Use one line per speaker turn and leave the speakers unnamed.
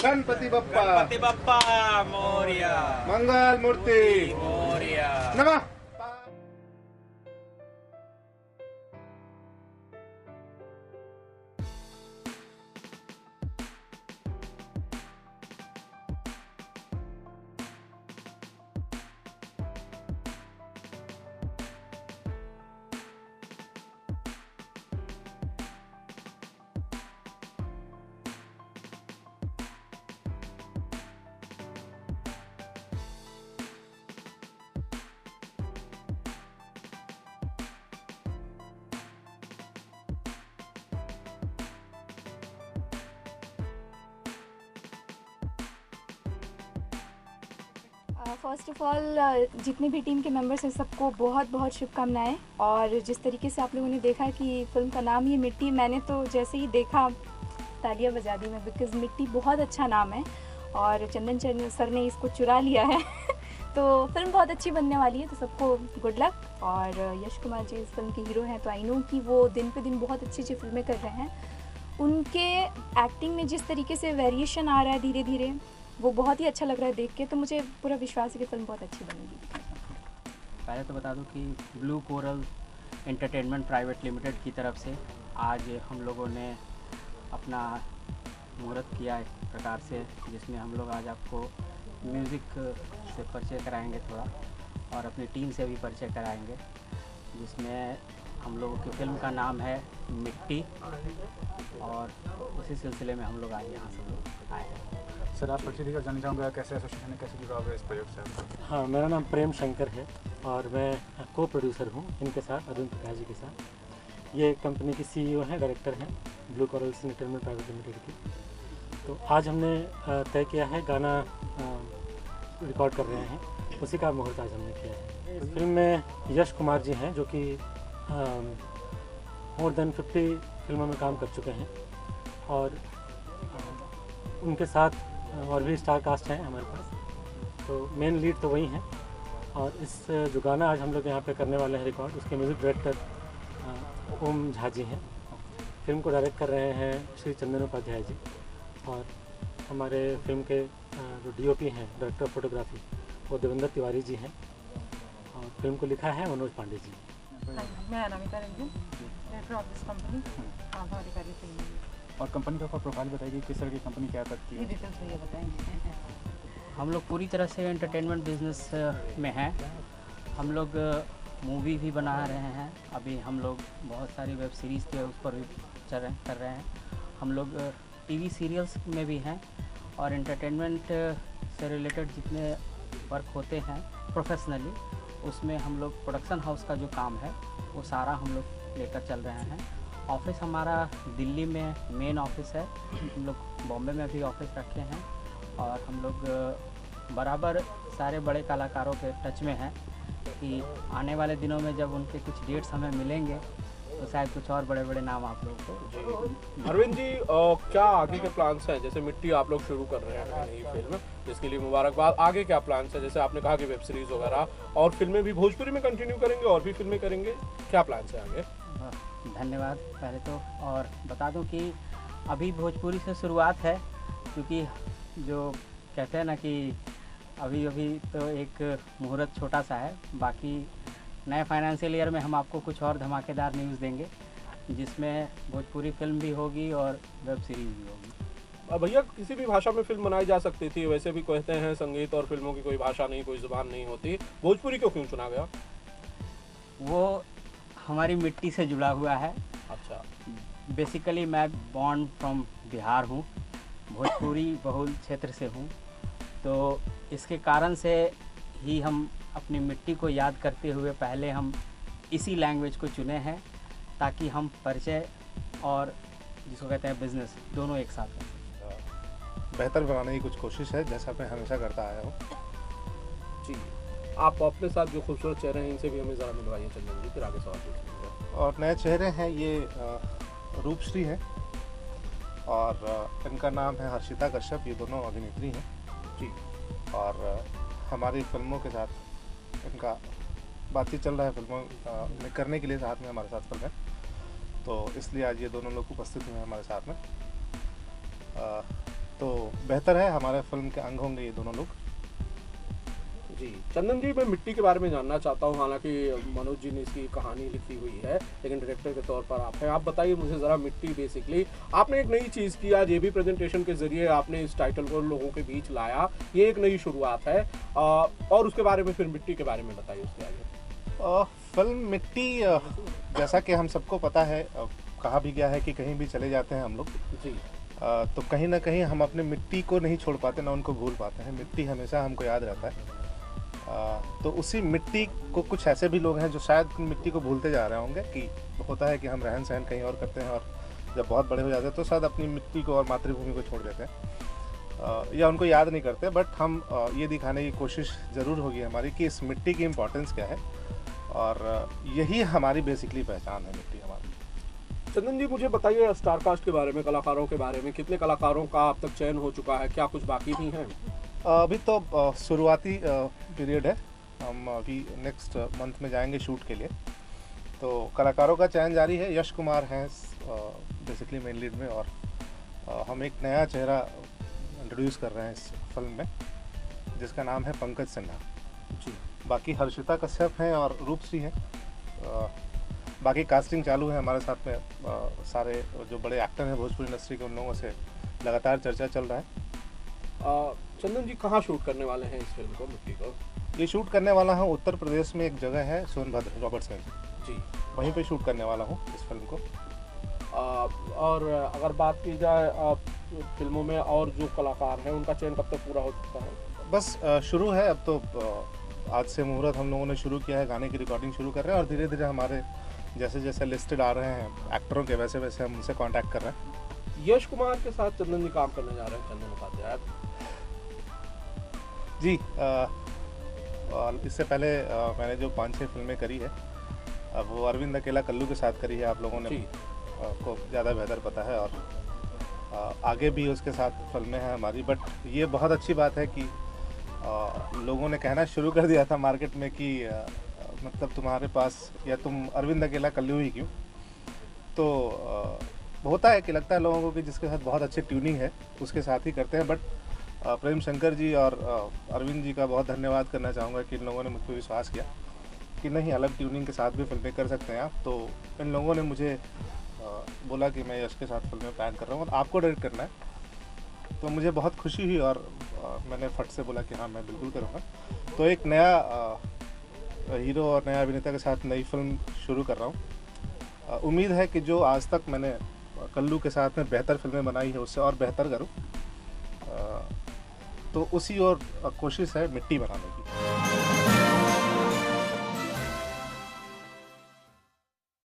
गणपति बप्पा
मोरया।
मंगल मूर्ति
मोरया।
नमः।
First of all जितने भी टीम के मेंबर्स हैं सबको बहुत बहुत शुभकामनाएं। और जिस तरीके से आप लोगों ने देखा कि फ़िल्म का नाम ही मिट्टी, मैंने तो जैसे ही देखा तालियां बजा दी मैं, बिकॉज़ मिट्टी बहुत अच्छा नाम है और चंदन सर ने इसको चुरा लिया है तो फिल्म बहुत अच्छी बनने वाली है। तो सबको गुड लक। और यश कुमार जी इस फिल्म के हीरो हैं, तो आई नो कि वो दिन पे दिन बहुत अच्छी अच्छी फिल्में कर रहे हैं। उनके एक्टिंग में जिस तरीके से वेरिएशन आ रहा है धीरे धीरे, वो बहुत ही अच्छा लग रहा है देख के। तो मुझे पूरा विश्वास है कि फिल्म बहुत अच्छी बनेगी।
पहले तो बता दूं कि blue coral entertainment private limited की तरफ से आज हम लोगों ने अपना मुहूर्त किया इस प्रकार से, जिसमें हम लोग आज आपको म्यूज़िक से परिचय कराएंगे थोड़ा, और अपनी टीम से भी परिचय कराएंगे, जिसमें हम लोगों की फिल्म का नाम है मिट्टी। और उसी सिलसिले में हम लोग आज यहाँ सब लोग आए हैं।
सर, आप परिचय देकर जानना चाहूँगा कैसे एसोसिएशन है, कैसे जुड़ा हुआ है इस प्रयोग से?
हाँ, मेरा नाम प्रेम शंकर है और मैं को प्रोड्यूसर हूँ इनके साथ, अरुण प्रकाश जी के साथ। ये कंपनी की सीईओ हैं, डायरेक्टर हैं blue coral entertainment private limited की। तो आज हमने तय किया है गाना रिकॉर्ड कर रहे हैं, उसी का मुहूर्त आज हमने किया है। इस फिल्म में यश कुमार जी हैं जो कि मोर देन 50 फिल्मों में काम कर चुके हैं, और उनके साथ और भी स्टार कास्ट हैं हमारे पास। तो मेन लीड तो वही हैं। और इस जो गाना आज हम लोग यहाँ पे करने वाले हैं रिकॉर्ड, उसके म्यूज़िक डायरेक्टर ओम झा जी हैं। फिल्म को डायरेक्ट कर रहे हैं श्री चंदन उपाध्याय जी, और हमारे फिल्म के जो डीओपी हैं, डायरेक्टर ऑफ फोटोग्राफी, वो देवेंद्र तिवारी जी हैं, और फिल्म को लिखा है मनोज पांडे जी।
मैं Anamika Ranjan, director of this company. हमारी कार्य फिल्म
और कंपनी का प्रोफाइल बताइए, किस तरह की कंपनी क्या करती है?
डिटेल्स भैया बताएंगे।
हम लोग पूरी तरह से एंटरटेनमेंट बिजनेस में हैं। हम लोग मूवी भी बना रहे हैं, अभी हम लोग बहुत सारी वेब सीरीज़ के उस पर भी कर रहे हैं। हम लोग टीवी सीरियल्स में भी हैं, और एंटरटेनमेंट से रिलेटेड जितने वर्क होते हैं प्रोफेशनली, उसमें हम लोग प्रोडक्शन हाउस का जो काम है वो सारा हम लोग लेकर चल रहे हैं। ऑफिस हमारा दिल्ली में मेन ऑफिस है, हम लोग बॉम्बे में भी ऑफिस रखे हैं, और हम लोग बराबर सारे बड़े कलाकारों के टच में हैं कि आने वाले दिनों में जब उनके कुछ डेट्स हमें मिलेंगे तो शायद कुछ और बड़े बड़े नाम आप लोगों को।
अरविंद जी, क्या आगे के प्लान्स हैं? जैसे मिट्टी आप लोग शुरू कर रहे हैं नई फिल्म, जिसके लिए मुबारकबाद। आगे क्या प्लान्स हैं? जैसे आपने कहा कि वेब सीरीज़ वगैरह और फिल्में भी भोजपुरी में कंटिन्यू करेंगे, और भी फिल्में करेंगे, क्या प्लान्स हैं आगे?
धन्यवाद पहले तो, और बता दूं कि अभी भोजपुरी से शुरुआत है, क्योंकि जो कहते हैं ना कि अभी अभी तो एक मुहूर्त छोटा सा है। बाकी नए फाइनेंशियल ईयर में हम आपको कुछ और धमाकेदार न्यूज़ देंगे, जिसमें भोजपुरी फिल्म भी होगी और वेब सीरीज़ भी होगी।
भैया, किसी भी भाषा में फिल्म बनाई जा सकती थी, वैसे भी कहते हैं संगीत और फिल्मों की कोई भाषा नहीं, कोई ज़ुबान नहीं होती। भोजपुरी क्यों चुना गया?
वो हमारी मिट्टी से जुड़ा हुआ है।
अच्छा।
बेसिकली मैं बॉर्न फ्रॉम बिहार हूँ, भोजपुरी बहुल क्षेत्र से हूँ, तो इसके कारण से ही हम अपनी मिट्टी को याद करते हुए पहले हम इसी लैंग्वेज को चुने हैं, ताकि हम परिचय और जिसको कहते हैं बिजनेस, दोनों एक साथ करें।
बेहतर बनाने की कुछ कोशिश है, जैसा मैं हमेशा करता आया हूँ।
जी, आप अपने साथ जो खूबसूरत चेहरे हैं इनसे भी हमें ज़रा मिलवाइए चंदन जी, फिर आगे सवाल पूछेंगे।
और नए चेहरे हैं, ये रूपश्री है, और इनका नाम है हर्षिता कश्यप। ये दोनों अभिनेत्री हैं
जी,
और हमारी फिल्मों के साथ इनका बातचीत चल रहा है, फिल्मों में करने के लिए साथ में हमारे साथ फिल्म है, तो इसलिए आज ये दोनों लोग उपस्थित हुए हैं हमारे साथ में। तो बेहतर है हमारे फिल्म के अंग होंगे ये दोनों लोग।
जी चंदन जी, मैं मिट्टी के बारे में जानना चाहता हूँ। हालांकि मनोज जी ने इसकी कहानी लिखी हुई है, लेकिन डायरेक्टर के तौर पर आप हैं। आप बताइए मुझे ज़रा, मिट्टी बेसिकली आपने एक नई चीज़ की, आज ये भी प्रेजेंटेशन के जरिए आपने इस टाइटल को लोगों के बीच लाया, ये एक नई शुरुआत है। और उसके बारे में फिर मिट्टी के बारे में बताइए उसके आगे।
फिल्म मिट्टी जैसा कि हम सबको पता है, कहा भी गया है कि कहीं भी चले जाते हैं हम लोग
जी,
तो कहीं ना कहीं हम अपने मिट्टी को नहीं छोड़ पाते, ना उनको भूल पाते हैं। मिट्टी हमेशा हमको याद रहता है। तो उसी मिट्टी को कुछ ऐसे भी लोग हैं जो शायद मिट्टी को भूलते जा रहे होंगे कि होता है कि हम रहन सहन कहीं और करते हैं और जब बहुत बड़े हो जाते हैं तो शायद अपनी मिट्टी को और मातृभूमि को छोड़ देते हैं या उनको याद नहीं करते। बट हम ये दिखाने की कोशिश ज़रूर होगी हमारी कि इस मिट्टी की इम्पोर्टेंस क्या है, और यही हमारी बेसिकली पहचान है, मिट्टी हमारी।
चंदन जी मुझे बताइए स्टार कास्ट के बारे में, कलाकारों के बारे में। कितने कलाकारों का अब तक चयन हो चुका है, क्या कुछ बाकी भी हैं?
अभी तो शुरुआती पीरियड है, हम अभी नेक्स्ट मंथ में जाएंगे शूट के लिए। तो कलाकारों का चयन जारी है। यश कुमार हैं बेसिकली मेन लीड में, और हम एक नया चेहरा इंट्रोड्यूस कर रहे हैं इस फिल्म में जिसका नाम है पंकज सिन्हा जी। बाकी हर्षिता कश्यप हैं और रूपश्री हैं। बाकी कास्टिंग चालू है हमारे साथ में। सारे जो बड़े एक्टर हैं भोजपुरी इंडस्ट्री के, उन लोगों से लगातार चर्चा चल रहा है।
चंदन जी कहाँ शूट करने वाले हैं इस फिल्म को, मिट्टी को?
ये शूट करने वाला हूँ उत्तर प्रदेश में, एक जगह है सोनभद्र, रॉबर्ट्सगंज जी, वहीं पे शूट करने वाला हूँ इस फिल्म को।
और अगर बात की जाए फिल्मों में और जो कलाकार हैं उनका चयन कब तक पूरा हो चुका है?
बस शुरू है अब तो। आज से मुहूर्त हम लोगों ने शुरू किया है, गाने की रिकॉर्डिंग शुरू कर रहे हैं और धीरे धीरे हमारे जैसे जैसे लिस्टेड आ रहे हैं एक्टरों के, वैसे वैसे हम उनसे कांटेक्ट कर रहे हैं।
यश कुमार के साथ चंदन जी काम करने जा रहे हैं, चंदन उपाध्याय
जी। इससे पहले मैंने जो 5-6 फिल्में करी है, अब वो अरविंद अकेला कल्लू के साथ करी है, आप लोगों ने को ज़्यादा बेहतर पता है। और आगे भी उसके साथ फिल्में हैं हमारी। बट ये बहुत अच्छी बात है कि लोगों ने कहना शुरू कर दिया था मार्केट में कि मतलब तुम्हारे पास, या तुम अरविंद अकेला कल्लू ही क्यों। तो होता है कि लगता है लोगों को कि जिसके साथ बहुत अच्छी ट्यूनिंग है उसके साथ ही करते हैं। बट प्रेम शंकर जी और अरविंद जी का बहुत धन्यवाद करना चाहूँगा कि इन लोगों ने मुझ पर विश्वास किया कि नहीं, अलग ट्यूनिंग के साथ भी फिल्में कर सकते हैं आप। तो इन लोगों ने मुझे बोला कि मैं यश के साथ फिल्में प्लान कर रहा हूँ और आपको डायरेक्ट करना है। तो मुझे बहुत खुशी हुई और मैंने फट से बोला कि हाँ मैं बिल्कुल करूँगा। तो एक नया हीरो और नया अभिनेता के साथ नई फिल्म शुरू कर रहा हूँ। उम्मीद है कि जो आज तक मैंने कल्लू के साथ में बेहतर फिल्में बनाई है उससे और बेहतर करूँ। तो उसी और कोशिश है मिट्टी बनाने की।